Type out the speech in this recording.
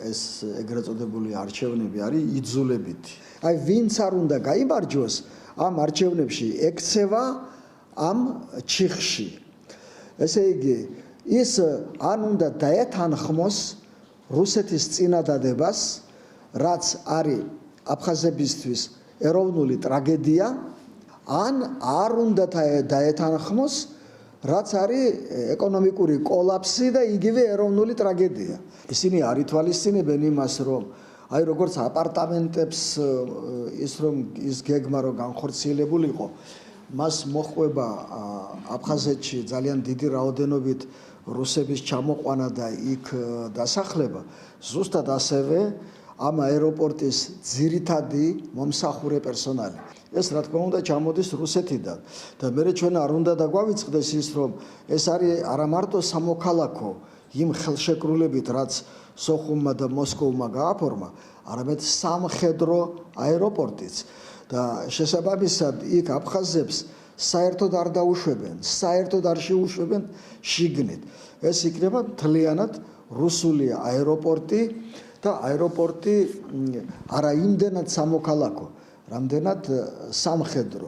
ეს ეგრეთ წოდებული არჩევნები არის იძულებითი. აი ვინც არ უნდა გაიმარჯვოს ამ არჩევნებში ექცევა ამ ჩიხში. ესე იგი ის ან უნდა დაეთანხმოს რუსეთის წინადადებას, რაც არის აფხაზებისთვის ეროვნული ტრაგედია, ან არ უნდა დაეთანხმოს, რაც არის ეკონომიკური კოლაფსი და იგივე ეროვნული ტრაგედია. ისინი არ ითვალისწინებენ იმას, რომ აი როგორც აპარტამენტებს ის გეგმა რომ განხორციელებულიყო, მას მოჰყვება აფხაზეთში ძალიან დიდი რაოდენობით რუსების ჩამოყვანა და იქ დასახლება, ზუსტად ასევე ამ აეროპორტის ძირითადი მომსახურე პერსონალი. ეს რა თქმა უნდა ჩამოდის რუსეთიდან და მე ჩვენ არ უნდა დაგვავიწყდეს ის, რომ ეს არის არა მარტო სამოქალაქო იმ ხელშეკრულებით, რაც სოხუმმა და მოსკოვმა გააფორმა, არამედ სამხედრო აეროპორტიც და შესაბამისად იქ აფხაზებს საერთოდ არ დაუშვებენ, საერთოდ არ შეუშვებენ შიგნით. ეს იქნება მთლიანად რუსული აეროპორტი და აეროპორტი არა იმდენად სამოქალაქო, რამდენად სამხედრო.